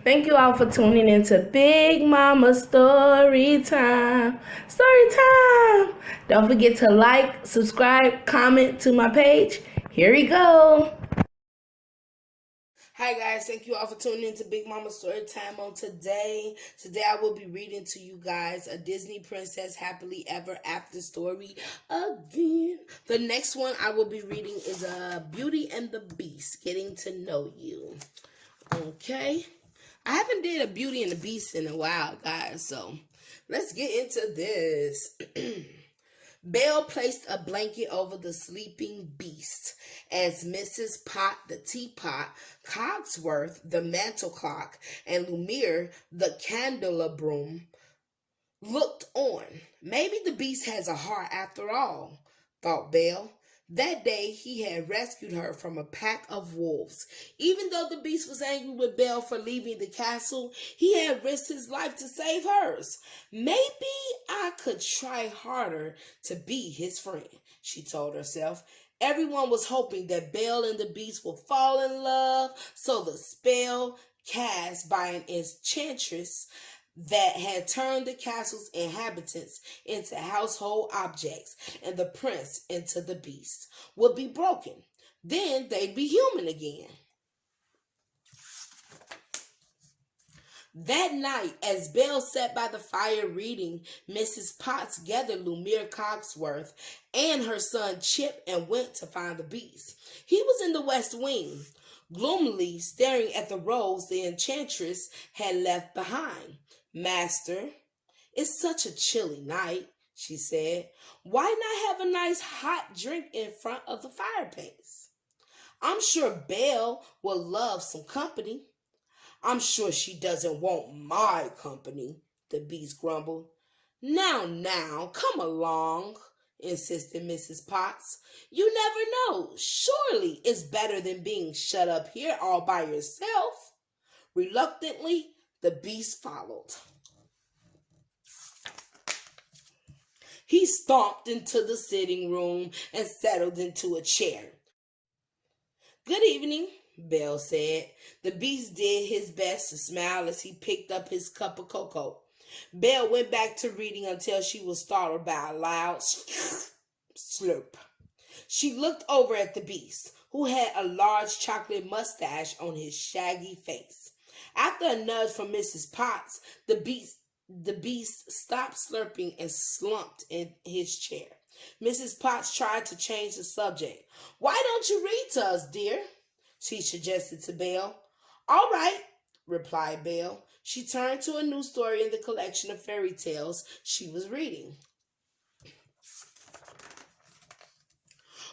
Thank you all for tuning into Big Mama Story Time. Story Time! Don't forget to like, subscribe, comment to my page. Here we go. Hi guys, thank you all for tuning into Big Mama Story Time on today. Today I will be reading to you guys a Disney Princess Happily Ever After story again. The next one I will be reading is Beauty and the Beast, Getting to Know You. Okay. I haven't did a Beauty and the Beast in a while, guys, so let's get into this. Belle placed a blanket over the sleeping beast as Mrs. Pot the teapot, Coxsworth the mantel clock, and Lumiere the candelabrum looked on. Maybe the beast has a heart after all, thought Belle. That day he had rescued her from a pack of wolves. Even though the beast was angry with Belle for leaving the castle, he had risked his life to save hers. Maybe I could try harder to be his friend, she told herself. Everyone was hoping that Belle and the beast would fall in love, so the spell cast by an enchantress that had turned the castle's inhabitants into household objects and the prince into the beast would be broken. Then they'd be human again. That night, as Belle sat by the fire reading, Mrs. Potts gathered Lumiere Coxsworth and her son Chip and went to find the beast. He was in the west wing, gloomily staring at the rose the enchantress had left behind. Master, it's such a chilly night, she said. Why not have a nice hot drink in front of the fireplace? I'm sure Belle will love some company. I'm sure she doesn't want my company, the beast grumbled. Now, come along, insisted Mrs. Potts. You never know. Surely it's better than being shut up here all by yourself. Reluctantly, the beast followed. He stomped into the sitting room and settled into a chair. Good evening, Belle said. The beast did his best to smile as he picked up his cup of cocoa. Belle went back to reading until she was startled by a loud slurp. She looked over at the beast, who had a large chocolate mustache on his shaggy face. After a nudge from Mrs. Potts, the beast stopped slurping and slumped in his chair. Mrs. Potts tried to change the subject. Why don't you read to us, dear? She suggested to Belle. All right, replied Belle. She turned to a new story in the collection of fairy tales she was reading.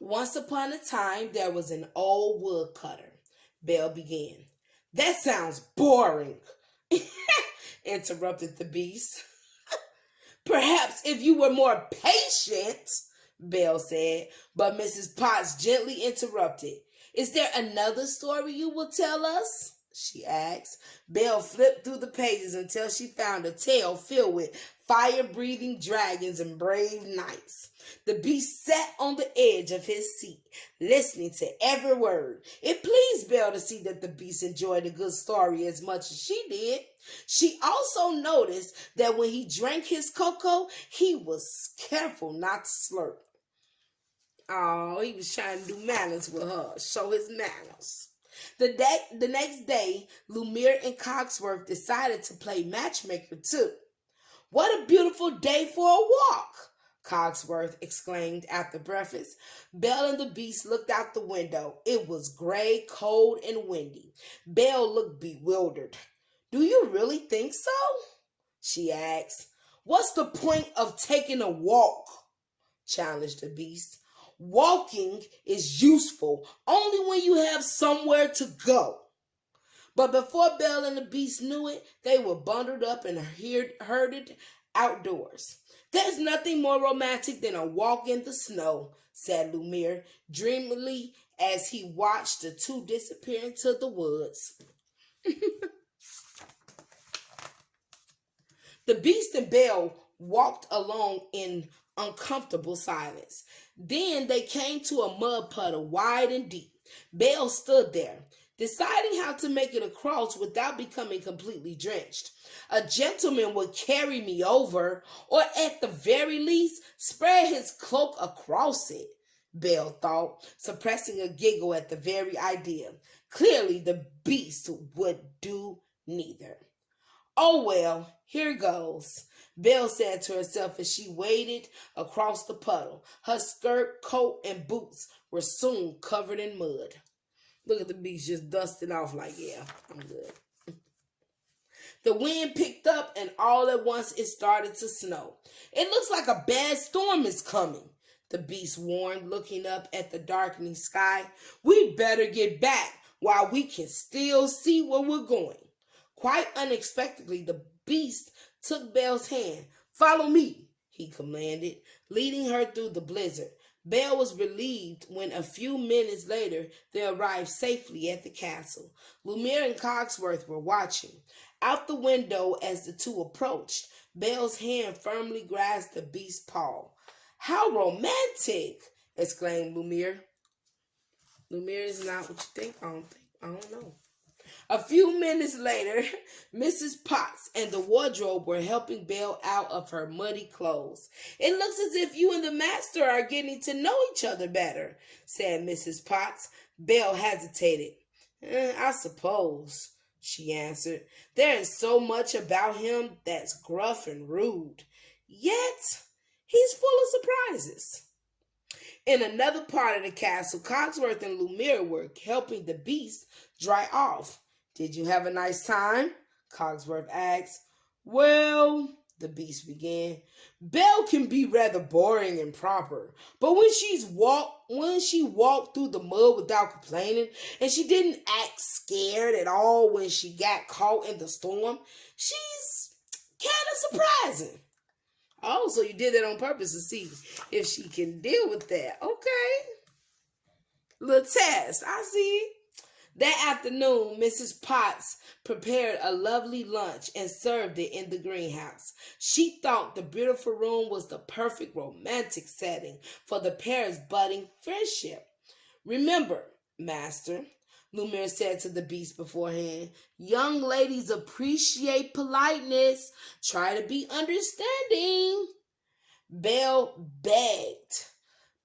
Once upon a time, there was an old woodcutter, Belle began. That sounds boring, interrupted the beast. Perhaps if you were more patient, Belle said, but Mrs. Potts gently interrupted. Is there another story you will tell us? She asked. Belle flipped through the pages until she found a tale filled with fire-breathing dragons and brave knights. The beast sat on the edge of his seat, listening to every word. It pleased Belle to see that the beast enjoyed a good story as much as she did. She also noticed that when he drank his cocoa, he was careful not to slurp. Oh, he was trying to do manners with her, show his manners. The next day, Lumiere and Coxsworth decided to play matchmaker too. What a beautiful day for a walk, Coxsworth exclaimed after breakfast. Belle and the beast looked out the window. It was gray, cold, and windy. Belle looked bewildered. Do you really think so? She asked. What's the point of taking a walk? Challenged the beast. Walking is useful only when you have somewhere to go. But before Belle and the beast knew it, they were bundled up and herded outdoors. There's nothing more romantic than a walk in the snow, said Lumiere dreamily as he watched the two disappear into the woods. The beast and Belle walked along in uncomfortable silence. Then they came to a mud puddle wide and deep. Belle stood there. deciding how to make it across without becoming completely drenched. A gentleman would carry me over, or at the very least, spread his cloak across it, Belle thought, suppressing a giggle at the very idea. Clearly, the beast would do neither. Oh well, here goes, Belle said to herself as she waded across the puddle. Her skirt, coat, and boots were soon covered in mud. Look at the beast just dusting off like, yeah, I'm good. The wind picked up and all at once it started to snow. It looks like a bad storm is coming, the beast warned, looking up at the darkening sky. We'd better get back while we can still see where we're going. Quite unexpectedly, the beast took Belle's hand. Follow me, he commanded, leading her through the blizzard. Belle was relieved when a few minutes later they arrived safely at the castle. Lumiere and Coxsworth were watching. Out the window as the two approached, Belle's hand firmly grasped the beast's paw. How romantic! Exclaimed Lumiere. Lumiere is not what you think. I don't know. A few minutes later, Mrs. Potts and the wardrobe were helping Belle out of her muddy clothes. It looks as if you and the master are getting to know each other better, said Mrs. Potts. Belle hesitated. I suppose, she answered. There is so much about him that's gruff and rude. Yet, he's full of surprises. In another part of the castle, Coxsworth and Lumiere were helping the beast dry off. Did you have a nice time? Coxsworth asked. Well, the beast began. Belle can be rather boring and proper, but when she walked through the mud without complaining, and she didn't act scared at all when she got caught in the storm, she's kind of surprising. Oh, so you did that on purpose to see if she can deal with that. Okay. Little test. I see. That afternoon, Mrs. Potts prepared a lovely lunch and served it in the greenhouse. She thought the beautiful room was the perfect romantic setting for the pair's budding friendship. Remember, Master, Lumiere said to the beast beforehand, young ladies appreciate politeness. Try to be understanding. Belle begged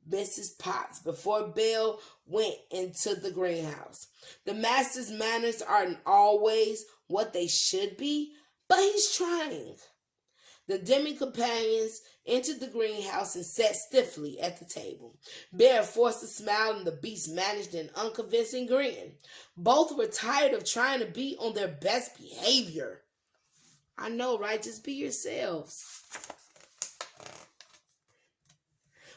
Mrs. Potts before Belle went into the greenhouse. The master's manners aren't always what they should be, but he's trying. The demi-companions entered the greenhouse and sat stiffly at the table. Belle forced a smile and the beast managed an unconvincing grin. Both were tired of trying to be on their best behavior. I know, right? Just be yourselves.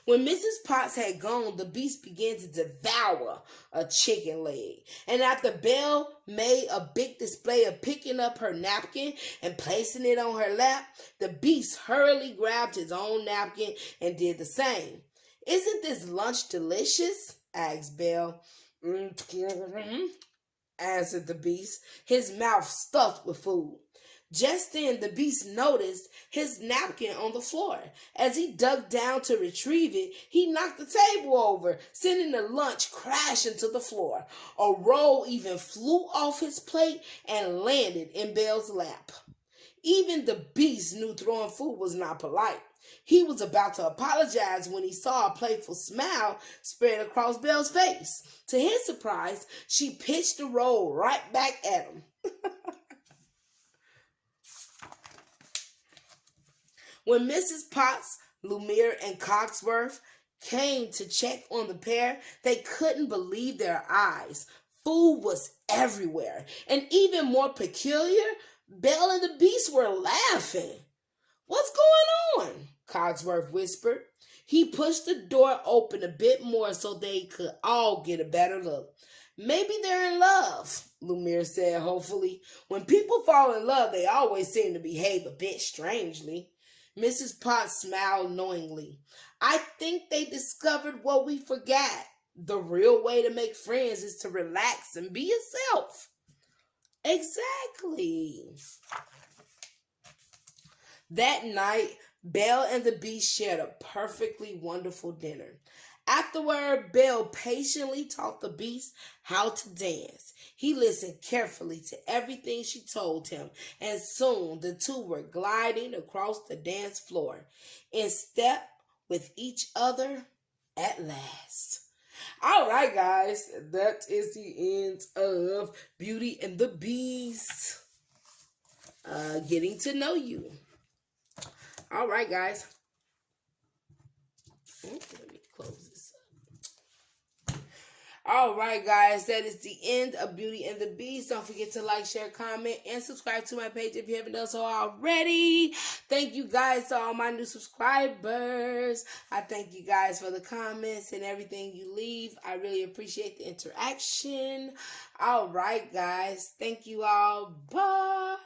When Mrs. Potts had gone, the beast began to devour a chicken leg. And after Belle made a big display of picking up her napkin and placing it on her lap, the beast hurriedly grabbed his own napkin and did the same. Isn't this lunch delicious? Asked Belle. Answered the beast, his mouth stuffed with food. Just then, the beast noticed his napkin on the floor. As he dug down to retrieve it, he knocked the table over, sending the lunch crashing to the floor. A roll even flew off his plate and landed in Belle's lap. Even the beast knew throwing food was not polite. He was about to apologize when he saw a playful smile spread across Belle's face. To his surprise, she pitched the roll right back at him. When Mrs. Potts, Lumiere, and Coxsworth came to check on the pair, they couldn't believe their eyes. Food was everywhere. And even more peculiar, Belle and the beast were laughing. What's going on? Coxsworth whispered. He pushed the door open a bit more so they could all get a better look. Maybe they're in love, Lumiere said hopefully. When people fall in love, they always seem to behave a bit strangely. Mrs. Potts smiled knowingly. I think they discovered what we forgot. The real way to make friends is to relax and be yourself. Exactly. That night, Belle and the beast shared a perfectly wonderful dinner. Afterward, Belle patiently taught the beast how to dance. He listened carefully to everything she told him, and soon the two were gliding across the dance floor, in step with each other at last. All right, guys, that is the end of Beauty and the Beast. Getting to know you. All right, guys. Let me close this up. All right, guys, that is the end of Beauty and the Beast. Don't forget to like, share, comment, and subscribe to my page if you haven't done so already. Thank you guys to all my new subscribers. I thank you guys for the comments and everything you leave. I really appreciate the interaction. All right, guys. Thank you all. Bye.